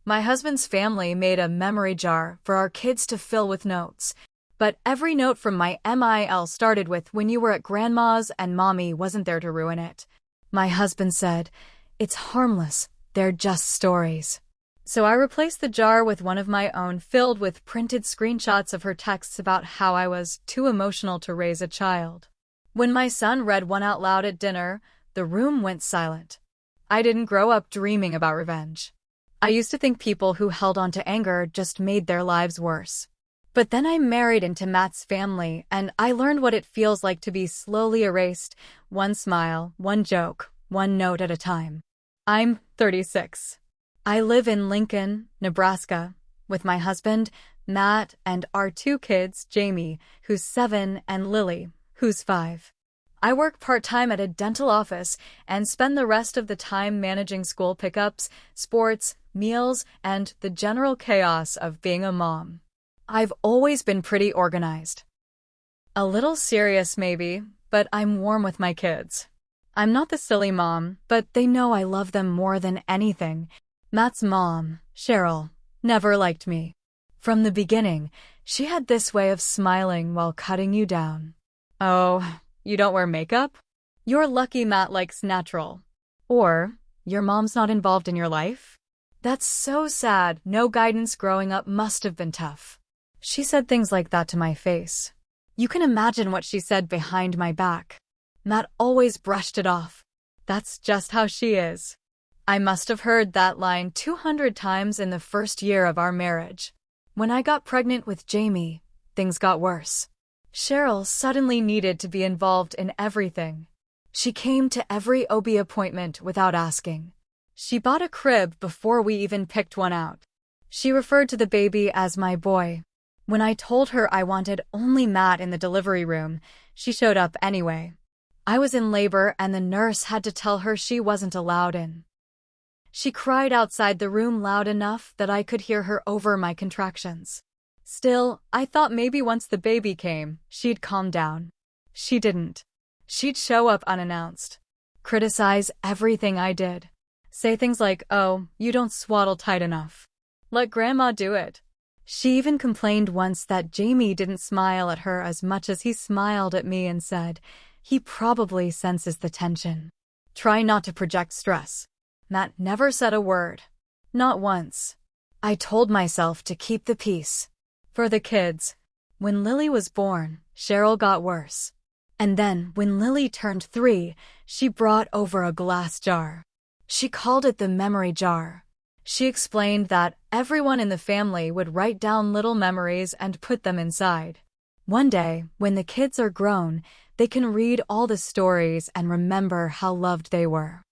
My husband's family made a memory jar for our kids to fill with notes. But every note from my MIL started with, "When you were at grandma's and mommy wasn't there to ruin it." My husband said, "It's harmless, they're just stories." So I replaced the jar with one of my own, filled with printed screenshots of her texts about how I was too emotional to raise a child. When my son read one out loud at dinner, the room went silent. I didn't grow up dreaming about revenge. I used to think people who held on to anger just made their lives worse. But then I married into Matt's family, and I learned what it feels like to be slowly erased, one smile, one joke, one note at a time. I'm 36. I live in Lincoln, Nebraska, with my husband, Matt, and our two kids, Jamie, who's 7, and Lily, who's 5. I work part-time at a dental office and spend the rest of the time managing school pickups, sports, meals, and the general chaos of being a mom. I've always been pretty organized. A little serious maybe, but I'm warm with my kids. I'm not the silly mom, but they know I love them more than anything. Matt's mom, Cheryl, never liked me. From the beginning, she had this way of smiling while cutting you down. "Oh, you don't wear makeup? You're lucky Matt likes natural." Or, "Your mom's not involved in your life?" That's so sad. No guidance growing up must have been tough. She said things like that to my face. You can imagine what she said behind my back. Matt always brushed it off. That's just how she is. I must have heard that line 200 times in the first year of our marriage. When I got pregnant with Jamie, things got worse. Cheryl suddenly needed to be involved in everything. She came to every OB appointment without asking. She bought a crib before we even picked one out. She referred to the baby as my boy. When I told her I wanted only Matt in the delivery room, she showed up anyway. I was in labor and the nurse had to tell her she wasn't allowed in. She cried outside the room loud enough that I could hear her over my contractions. Still, I thought maybe once the baby came, she'd calm down. She didn't. She'd show up unannounced, criticize everything I did, say things like, "Oh, you don't swaddle tight enough. Let grandma do it." She even complained once that Jamie didn't smile at her as much as he smiled at me and said, "He probably senses the tension. Try not to project stress." Matt never said a word. Not once. I told myself to keep the peace. For the kids. When Lily was born, Cheryl got worse. And then, when Lily turned 3, she brought over a glass jar. She called it the memory jar. She explained that everyone in the family would write down little memories and put them inside. One day, when the kids are grown, they can read all the stories and remember how loved they were.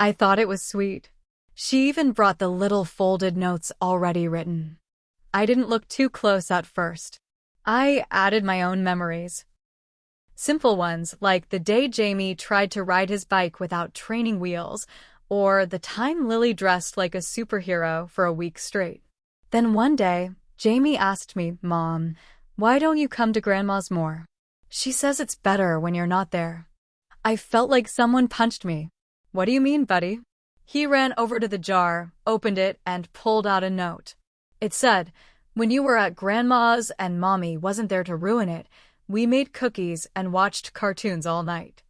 I thought it was sweet. She even brought the little folded notes already written. I didn't look too close at first. I added my own memories. Simple ones, like the day Jamie tried to ride his bike without training wheels, or the time Lily dressed like a superhero for a week straight. Then one day, Jamie asked me, "Mom, why don't you come to Grandma's more? She says it's better when you're not there." I felt like someone punched me. "What do you mean, buddy?" He ran over to the jar, opened it, and pulled out a note. It said, "When you were at Grandma's and Mommy wasn't there to ruin it, we made cookies and watched cartoons all night."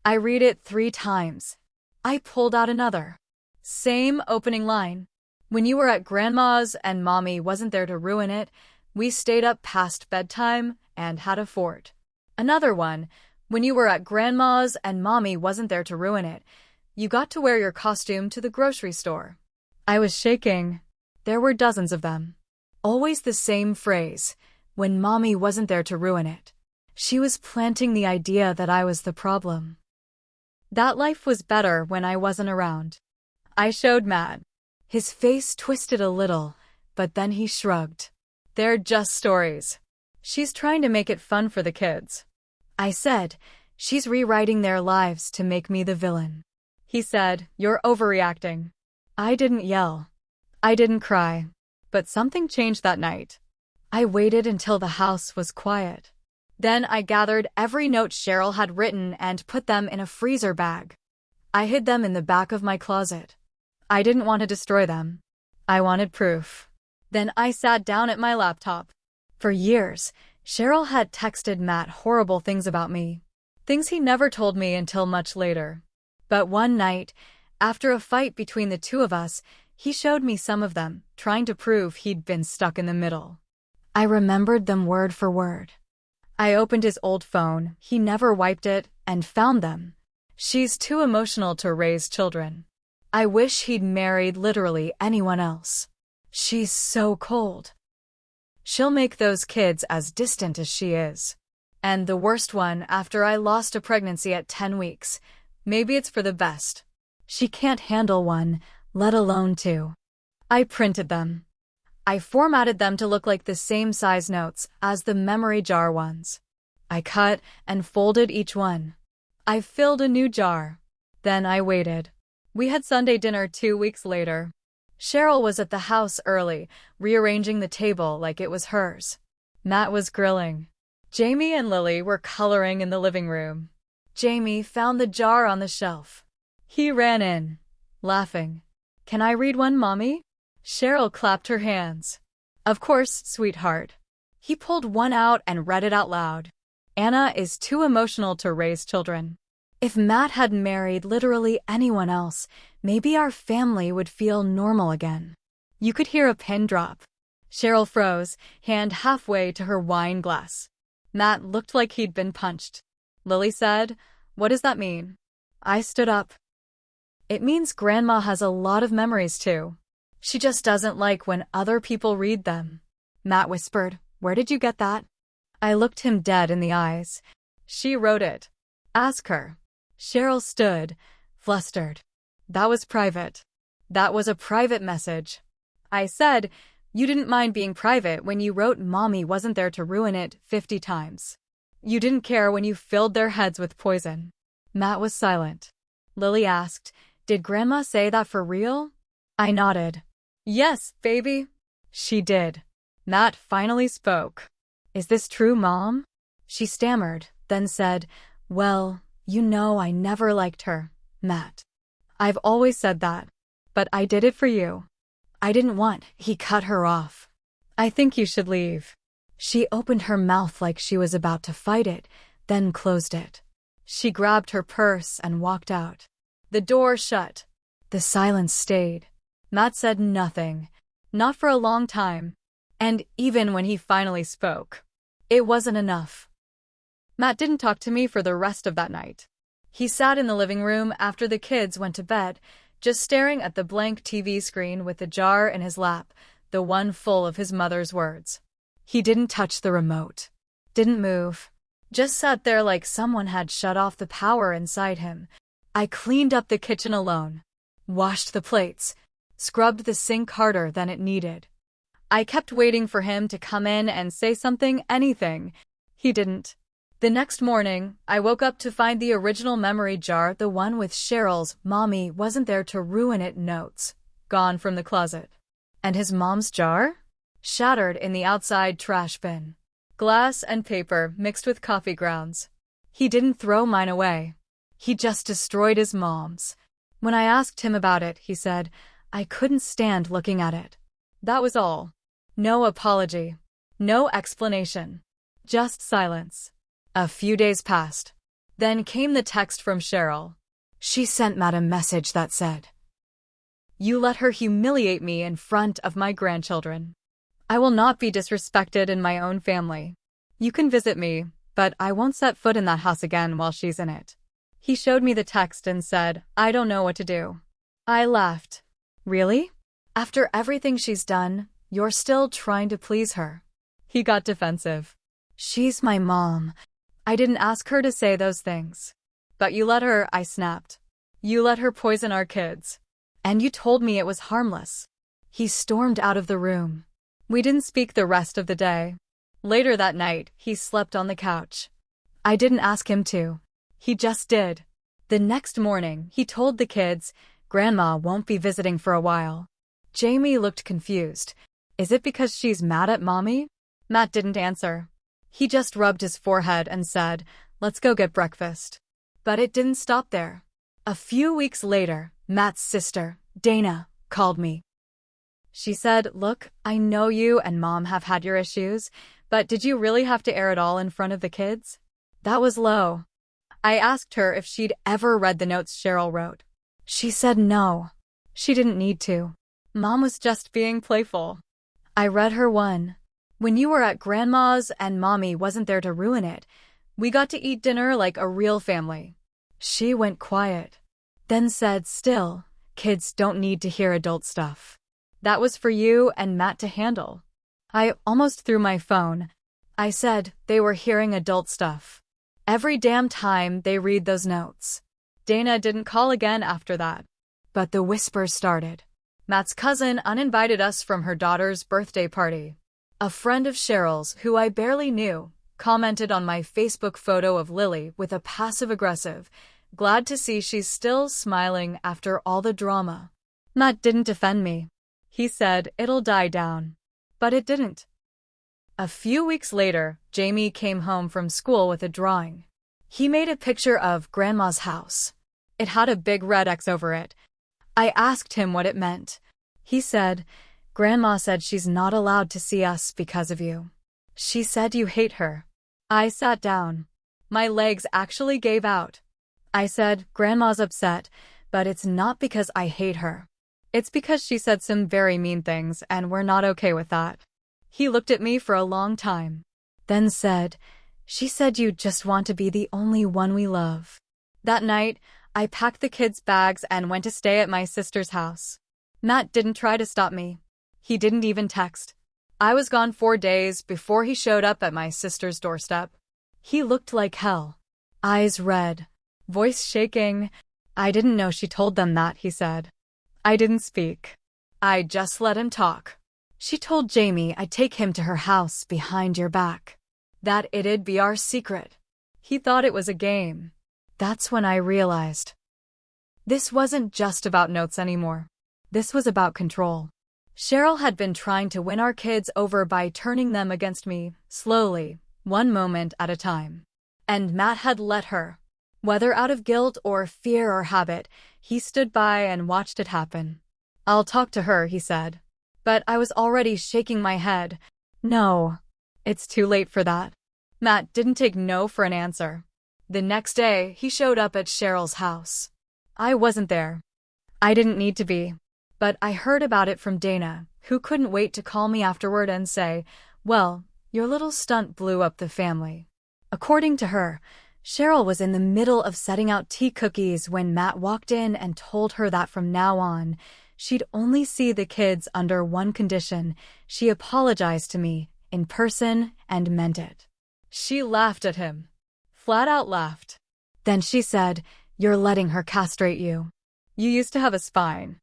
I read it 3 times. I pulled out another. Same opening line. "When you were at Grandma's and Mommy wasn't there to ruin it, we stayed up past bedtime and had a fort." Another one. "When you were at Grandma's and Mommy wasn't there to ruin it, you got to wear your costume to the grocery store." I was shaking. There were dozens of them. Always the same phrase, "When Mommy wasn't there to ruin it." She was planting the idea that I was the problem. That life was better when I wasn't around. I showed Matt. His face twisted a little, but then he shrugged. "They're just stories. She's trying to make it fun for the kids." I said, "She's rewriting their lives to make me the villain." He said, "You're overreacting." I didn't yell. I didn't cry. But something changed that night. I waited until the house was quiet. Then I gathered every note Cheryl had written and put them in a freezer bag. I hid them in the back of my closet. I didn't want to destroy them. I wanted proof. Then I sat down at my laptop. For years, Cheryl had texted Matt horrible things about me. Things he never told me until much later. But one night, after a fight between the two of us, he showed me some of them, trying to prove he'd been stuck in the middle. I remembered them word for word. I opened his old phone, he never wiped it, and found them. She's too emotional to raise children. I wish he'd married literally anyone else. She's so cold. She'll make those kids as distant as she is. And the worst one after I lost a pregnancy at 10 weeks. Maybe it's for the best. She can't handle one, let alone two. I printed them. I formatted them to look like the same size notes as the memory jar ones. I cut and folded each one. I filled a new jar. Then I waited. We had Sunday dinner 2 weeks later. Cheryl was at the house early, rearranging the table like it was hers. Matt was grilling. Jamie and Lily were coloring in the living room. Jamie found the jar on the shelf. He ran in, laughing. "Can I read one, Mommy?" Cheryl clapped her hands. "Of course, sweetheart." He pulled one out and read it out loud. Anna is too emotional to raise children. If Matt had married literally anyone else, maybe our family would feel normal again. You could hear a pin drop. Cheryl froze, hand halfway to her wine glass. Matt looked like he'd been punched. Lily said, "What does that mean?" I stood up. "It means Grandma has a lot of memories too. She just doesn't like when other people read them." Matt whispered, "Where did you get that?" I looked him dead in the eyes. "She wrote it. Ask her." Cheryl stood, flustered. "That was private. That was a private message." I said, "You didn't mind being private when you wrote Mommy wasn't there to ruin it 50 times. You didn't care when you filled their heads with poison." Matt was silent. Lily asked, "Did Grandma say that for real?" I nodded. "Yes, baby." She did. Matt finally spoke. "Is this true, Mom?" She stammered, then said, "Well, you know I never liked her, Matt. I've always said that. But I did it for you. I didn't want." He cut her off. "I think you should leave." She opened her mouth like she was about to fight it, then closed it. She grabbed her purse and walked out. The door shut. The silence stayed. Matt said nothing. Not for a long time. And even when he finally spoke, it wasn't enough. Matt didn't talk to me for the rest of that night. He sat in the living room after the kids went to bed, just staring at the blank TV screen with the jar in his lap, the one full of his mother's words. He didn't touch the remote. Didn't move. Just sat there like someone had shut off the power inside him. I cleaned up the kitchen alone. Washed the plates. Scrubbed the sink harder than it needed. I kept waiting for him to come in and say something, anything. He didn't. The next morning, I woke up to find the original memory jar, the one with Cheryl's "Mommy wasn't there to ruin it" notes, gone from the closet. And his mom's jar? Shattered in the outside trash bin. Glass and paper mixed with coffee grounds. He didn't throw mine away. He just destroyed his mom's. When I asked him about it, he said, "I couldn't stand looking at it." That was all. No apology. No explanation. Just silence. A few days passed. Then came the text from Cheryl. She sent Matt a message that said, "You let her humiliate me in front of my grandchildren. I will not be disrespected in my own family. You can visit me, but I won't set foot in that house again while she's in it." He showed me the text and said, "I don't know what to do." I laughed. "Really? After everything she's done, you're still trying to please her?" He got defensive. "She's my mom. I didn't ask her to say those things." "But you let her," I snapped. "You let her poison our kids. And you told me it was harmless." He stormed out of the room. We didn't speak the rest of the day. Later that night, he slept on the couch. I didn't ask him to. He just did. The next morning, he told the kids, "Grandma won't be visiting for a while." Jamie looked confused. "Is it because she's mad at Mommy?" Matt didn't answer. He just rubbed his forehead and said, "Let's go get breakfast." But it didn't stop there. A few weeks later, Matt's sister, Dana, called me. She said, "Look, I know you and Mom have had your issues, but did you really have to air it all in front of the kids?" That was low. I asked her if she'd ever read the notes Cheryl wrote. She said no. She didn't need to. Mom was just being playful. I read her one. "When you were at Grandma's and Mommy wasn't there to ruin it, we got to eat dinner like a real family." She went quiet, then said, "Still, kids don't need to hear adult stuff. That was for you and Matt to handle." I almost threw my phone. I said they were hearing adult stuff every damn time they read those notes. Dana didn't call again after that. But the whispers started. Matt's cousin uninvited us from her daughter's birthday party. A friend of Cheryl's, who I barely knew, commented on my Facebook photo of Lily with a passive-aggressive, "Glad to see she's still smiling after all the drama." Matt didn't defend me. He said it'll die down. But it didn't. A few weeks later, Jamie came home from school with a drawing. He made a picture of Grandma's house. It had a big red X over it. I asked him what it meant. He said, "Grandma said she's not allowed to see us because of you. She said you hate her." I sat down. My legs actually gave out. I said, "Grandma's upset, but it's not because I hate her. It's because she said some very mean things and we're not okay with that." He looked at me for a long time, then said, "She said you just want to be the only one we love." That night, I packed the kids' bags and went to stay at my sister's house. Matt didn't try to stop me. He didn't even text. I was gone 4 days before he showed up at my sister's doorstep. He looked like hell. Eyes red, voice shaking. "I didn't know she told them that," he said. I didn't speak. I just let him talk. "She told Jamie I'd take him to her house behind your back. That it'd be our secret." He thought it was a game. That's when I realized. This wasn't just about notes anymore. This was about control. Cheryl had been trying to win our kids over by turning them against me, slowly, one moment at a time. And Matt had let her. Whether out of guilt or fear or habit, he stood by and watched it happen. "I'll talk to her," he said. But I was already shaking my head. "No, it's too late for that." Matt didn't take no for an answer. The next day, he showed up at Cheryl's house. I wasn't there. I didn't need to be. But I heard about it from Dana, who couldn't wait to call me afterward and say, "Well, your little stunt blew up the family." According to her, Cheryl was in the middle of setting out tea cookies when Matt walked in and told her that from now on, she'd only see the kids under one condition: she apologized to me, in person, and meant it. She laughed at him. Flat out laughed. Then she said, "You're letting her castrate you. You used to have a spine."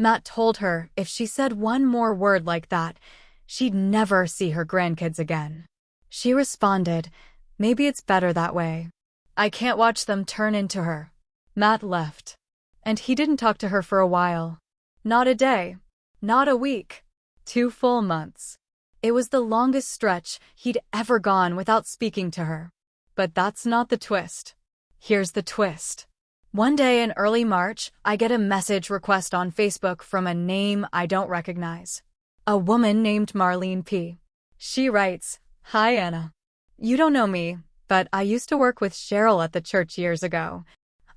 Matt told her if she said one more word like that, she'd never see her grandkids again. She responded, "Maybe it's better that way. I can't watch them turn into her." Matt left. And he didn't talk to her for a while. Not a day. Not a week. 2 full months. It was the longest stretch he'd ever gone without speaking to her. But that's not the twist. Here's the twist. One day in early March, I get a message request on Facebook from a name I don't recognize. A woman named Marlene P. She writes, "Hi Anna. You don't know me, but I used to work with Cheryl at the church years ago.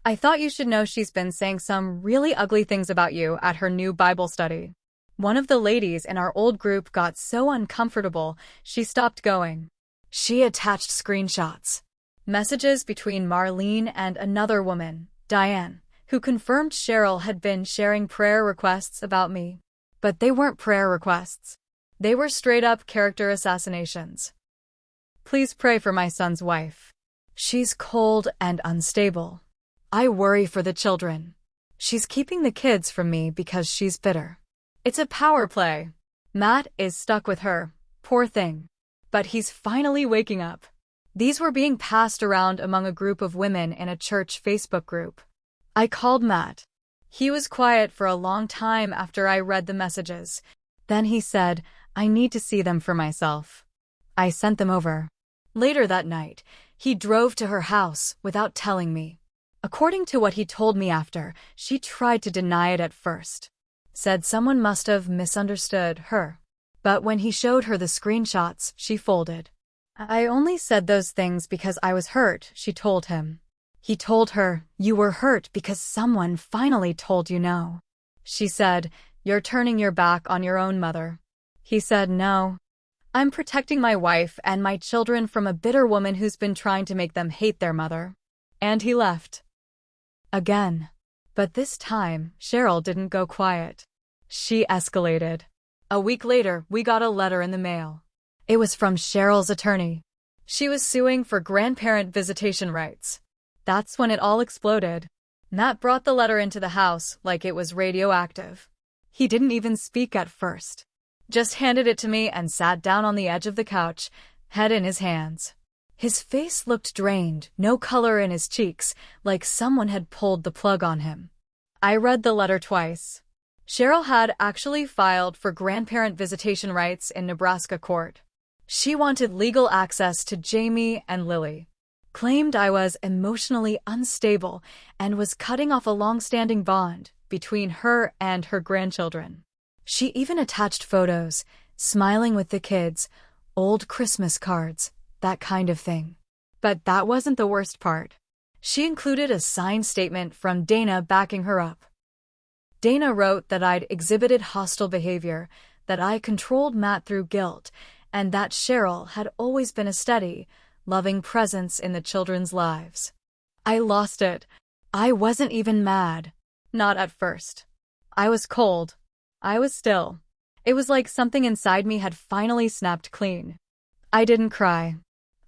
I thought you should know she's been saying some really ugly things about you at her new Bible study. One of the ladies in our old group got so uncomfortable, she stopped going." She attached screenshots. Messages between Marlene and another woman, Diane, who confirmed Cheryl had been sharing prayer requests about me. But they weren't prayer requests. They were straight-up character assassinations. "Please pray for my son's wife. She's cold and unstable. I worry for the children. She's keeping the kids from me because she's bitter. It's a power play. Matt is stuck with her, poor thing. But he's finally waking up." These were being passed around among a group of women in a church Facebook group. I called Matt. He was quiet for a long time after I read the messages. Then he said, "I need to see them for myself." I sent them over. Later that night, he drove to her house without telling me. According to what he told me after, she tried to deny it at first. Said someone must have misunderstood her. But when he showed her the screenshots, she folded. I only said those things because I was hurt, she told him. He told her, you were hurt because someone finally told you no. She said, you're turning your back on your own mother. He said, no. I'm protecting my wife and my children from a bitter woman who's been trying to make them hate their mother. And he left. Again. But this time, Cheryl didn't go quiet. She escalated. A week later, we got a letter in the mail. It was from Cheryl's attorney. She was suing for grandparent visitation rights. That's when it all exploded. Matt brought the letter into the house like it was radioactive. He didn't even speak at first. Just handed it to me and sat down on the edge of the couch, head in his hands. His face looked drained, no color in his cheeks, like someone had pulled the plug on him. I read the letter twice. Cheryl had actually filed for grandparent visitation rights in Nebraska court. She wanted legal access to Jamie and Lily. Claimed I was emotionally unstable and was cutting off a long-standing bond between her and her grandchildren. She even attached photos, smiling with the kids, old Christmas cards, that kind of thing. But that wasn't the worst part. She included a signed statement from Dana backing her up. Dana wrote that I'd exhibited hostile behavior, that I controlled Matt through guilt, and that Cheryl had always been a steady, loving presence in the children's lives. I lost it. I wasn't even mad. Not at first. I was cold. I was still. It was like something inside me had finally snapped clean. I didn't cry.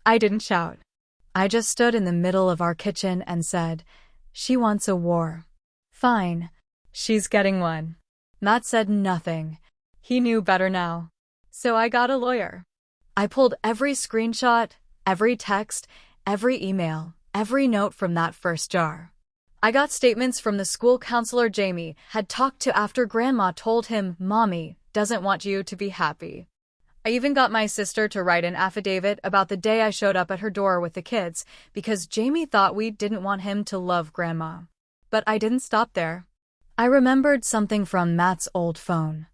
I didn't shout. I just stood in the middle of our kitchen and said, she wants a war. Fine. She's getting one. Matt said nothing. He knew better now. So I got a lawyer. I pulled every screenshot, every text, every email, every note from that first jar. I got statements from the school counselor Jamie had talked to after Grandma told him Mommy doesn't want you to be happy. I even got my sister to write an affidavit about the day I showed up at her door with the kids because Jamie thought we didn't want him to love Grandma. But I didn't stop there. I remembered something from Matt's old phone.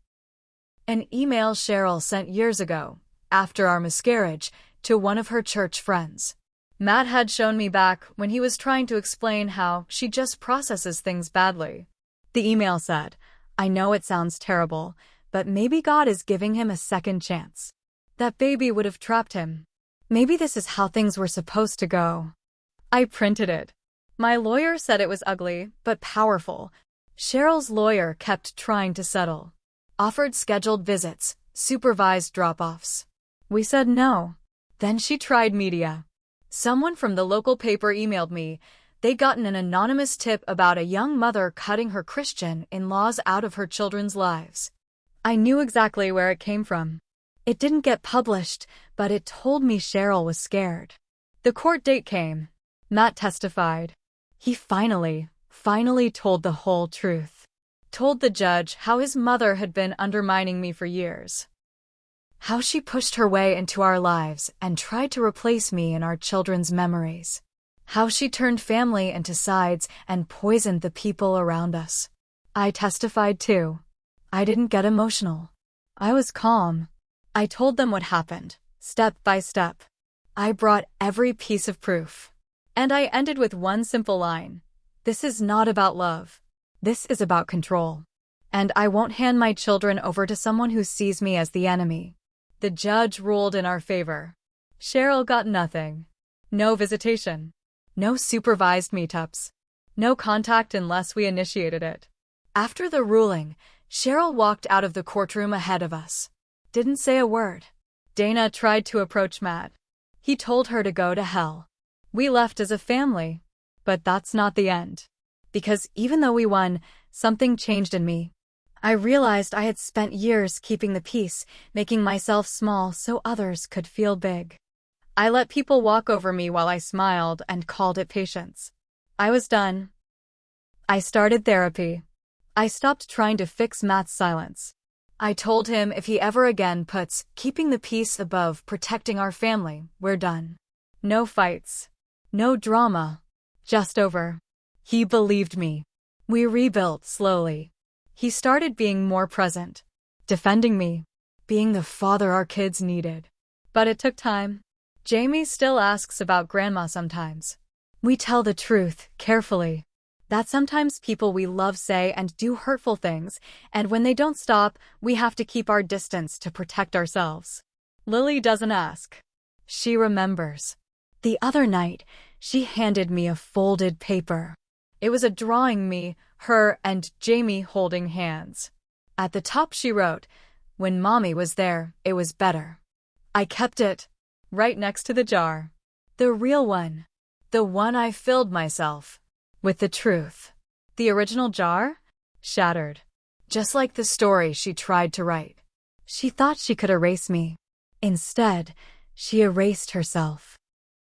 An email Cheryl sent years ago, after our miscarriage, to one of her church friends. Matt had shown me back when he was trying to explain how she just processes things badly. The email said, I know it sounds terrible, but maybe God is giving him a second chance. That baby would have trapped him. Maybe this is how things were supposed to go. I printed it. My lawyer said it was ugly, but powerful. Cheryl's lawyer kept trying to settle. Offered scheduled visits, supervised drop-offs. We said no. Then she tried media. Someone from the local paper emailed me. They'd gotten an anonymous tip about a young mother cutting her Christian in-laws out of her children's lives. I knew exactly where it came from. It didn't get published, but it told me Cheryl was scared. The court date came. Matt testified. He finally told the whole truth. Told the judge how his mother had been undermining me for years. How she pushed her way into our lives and tried to replace me in our children's memories. How she turned family into sides and poisoned the people around us. I testified too. I didn't get emotional. I was calm. I told them what happened, step by step. I brought every piece of proof. And I ended with one simple line. This is not about love. This is about control. And I won't hand my children over to someone who sees me as the enemy. The judge ruled in our favor. Cheryl got nothing. No visitation. No supervised meetups. No contact unless we initiated it. After the ruling, Cheryl walked out of the courtroom ahead of us. Didn't say a word. Dana tried to approach Matt. He told her to go to hell. We left as a family. But that's not the end. Because even though we won, something changed in me. I realized I had spent years keeping the peace, making myself small so others could feel big. I let people walk over me while I smiled and called it patience. I was done. I started therapy. I stopped trying to fix Matt's silence. I told him if he ever again puts keeping the peace above protecting our family, we're done. No fights. No drama. Just over. He believed me. We rebuilt slowly. He started being more present, defending me, being the father our kids needed. But it took time. Jamie still asks about Grandma sometimes. We tell the truth, carefully. That sometimes people we love say and do hurtful things, and when they don't stop, we have to keep our distance to protect ourselves. Lily doesn't ask. She remembers. The other night, she handed me a folded paper. It was a drawing me, her, and Jamie holding hands. At the top she wrote, "When Mommy was there, it was better." I kept it, right next to the jar. The real one. The one I filled myself with the truth. The original jar? Shattered. Just like the story she tried to write. She thought she could erase me. Instead, she erased herself.